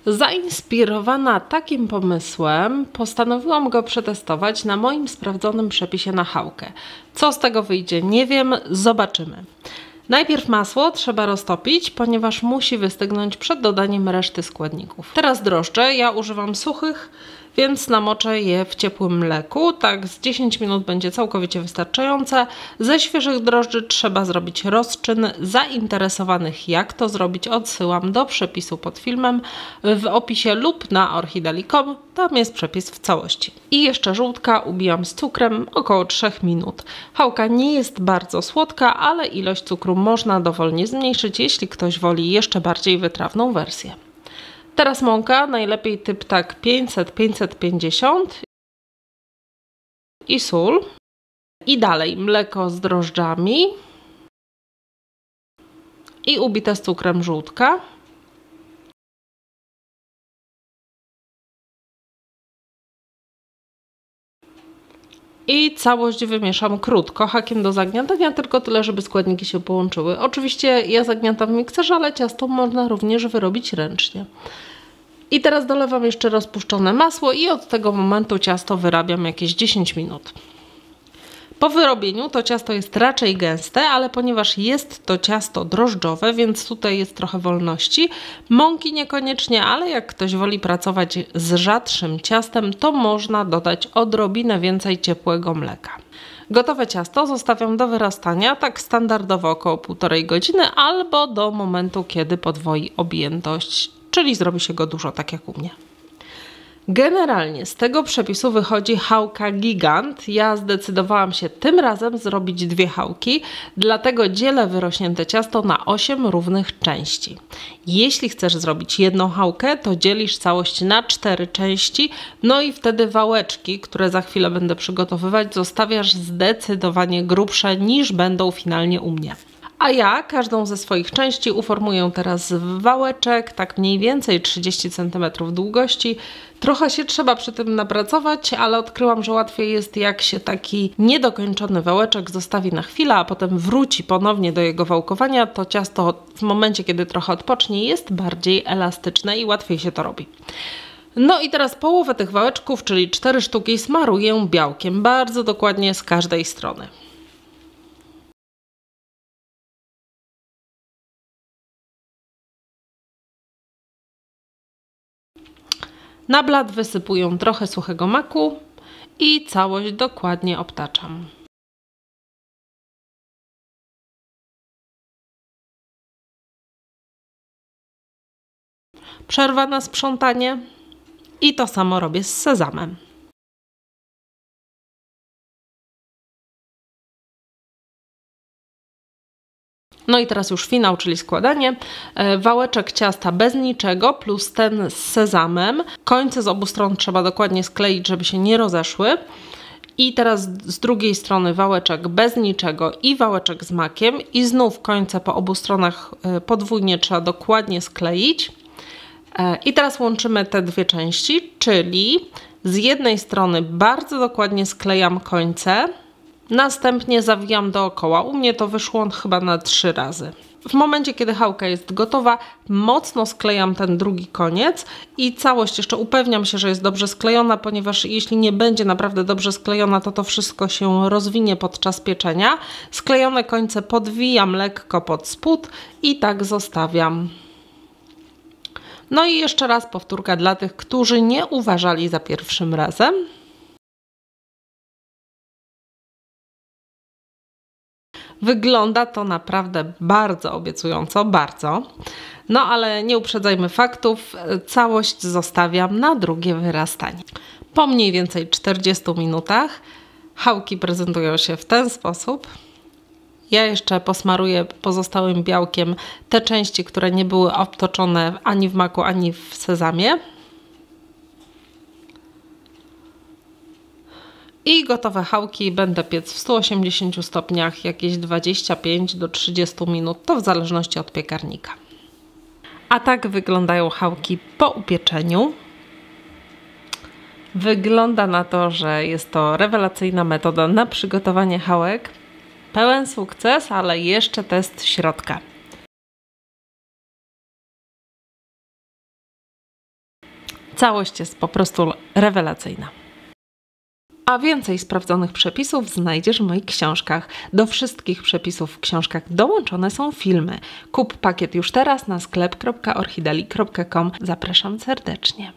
Zainspirowana takim pomysłem, postanowiłam go przetestować na moim sprawdzonym przepisie na chałkę. Co z tego wyjdzie, nie wiem, zobaczymy. Najpierw masło trzeba roztopić, ponieważ musi wystygnąć przed dodaniem reszty składników. Teraz drożdże, ja używam suchych, więc namoczę je w ciepłym mleku. Tak z 10 minut będzie całkowicie wystarczające. Ze świeżych drożdży trzeba zrobić rozczyn. Zainteresowanych jak to zrobić odsyłam do przepisu pod filmem w opisie lub na orchideli.com. Tam jest przepis w całości. I jeszcze żółtka ubijam z cukrem około 3 minut. Chałka nie jest bardzo słodka, ale ilość cukru można dowolnie zmniejszyć, jeśli ktoś woli jeszcze bardziej wytrawną wersję. Teraz mąka, najlepiej typ tak 500-550 i sól. I dalej mleko z drożdżami i ubite z cukrem żółtka. I całość wymieszam krótko, hakiem do zagniatania, tylko tyle, żeby składniki się połączyły. Oczywiście ja zagniatam w mikserze, ale ciasto można również wyrobić ręcznie. I teraz dolewam jeszcze rozpuszczone masło i od tego momentu ciasto wyrabiam jakieś 10 minut. Po wyrobieniu to ciasto jest raczej gęste, ale ponieważ jest to ciasto drożdżowe, więc tutaj jest trochę wolności. Mąki niekoniecznie, ale jak ktoś woli pracować z rzadszym ciastem, to można dodać odrobinę więcej ciepłego mleka. Gotowe ciasto zostawiam do wyrastania, tak standardowo około 1,5 godziny albo do momentu, kiedy podwoi objętość, czyli zrobi się go dużo, tak jak u mnie. Generalnie z tego przepisu wychodzi chałka gigant. Ja zdecydowałam się tym razem zrobić 2 chałki, dlatego dzielę wyrośnięte ciasto na 8 równych części. Jeśli chcesz zrobić jedną chałkę, to dzielisz całość na 4 części, no i wtedy wałeczki, które za chwilę będę przygotowywać, zostawiasz zdecydowanie grubsze niż będą finalnie u mnie. A ja każdą ze swoich części uformuję teraz w wałeczek, tak mniej więcej 30 cm długości. Trochę się trzeba przy tym napracować, ale odkryłam, że łatwiej jest, jak się taki niedokończony wałeczek zostawi na chwilę, a potem wróci ponownie do jego wałkowania. To ciasto w momencie, kiedy trochę odpocznie, jest bardziej elastyczne i łatwiej się to robi. No i teraz połowę tych wałeczków, czyli 4 sztuki, smaruję białkiem, bardzo dokładnie z każdej strony. Na blat wysypuję trochę suchego maku i całość dokładnie obtaczam. Przerwa na sprzątanie i to samo robię z sezamem. No i teraz już finał, czyli składanie. Wałeczek ciasta bez niczego plus ten z sezamem. Końce z obu stron trzeba dokładnie skleić, żeby się nie rozeszły. I teraz z drugiej strony wałeczek bez niczego i wałeczek z makiem. I znów końce po obu stronach podwójnie trzeba dokładnie skleić. I teraz łączymy te 2 części, czyli z jednej strony bardzo dokładnie sklejam końce. Następnie zawijam dookoła. U mnie to wyszło chyba na 3 razy. W momencie, kiedy chałka jest gotowa, mocno sklejam ten drugi koniec i całość jeszcze upewniam się, że jest dobrze sklejona, ponieważ jeśli nie będzie naprawdę dobrze sklejona, to wszystko się rozwinie podczas pieczenia. Sklejone końce podwijam lekko pod spód i tak zostawiam. No i jeszcze raz powtórka dla tych, którzy nie uważali za pierwszym razem. Wygląda to naprawdę bardzo obiecująco, bardzo. No ale nie uprzedzajmy faktów, całość zostawiam na drugie wyrastanie. Po mniej więcej 40 minutach chałki prezentują się w ten sposób. Ja jeszcze posmaruję pozostałym białkiem te części, które nie były obtoczone ani w maku, ani w sezamie. I gotowe chałki będę piec w 180 stopniach jakieś 25 do 30 minut, to w zależności od piekarnika. A tak wyglądają chałki po upieczeniu. Wygląda na to, że jest to rewelacyjna metoda na przygotowanie chałek. Pełen sukces, ale jeszcze test środka. Całość jest po prostu rewelacyjna. A więcej sprawdzonych przepisów znajdziesz w moich książkach. Do wszystkich przepisów w książkach dołączone są filmy. Kup pakiet już teraz na sklep.orchidali.com. Zapraszam serdecznie.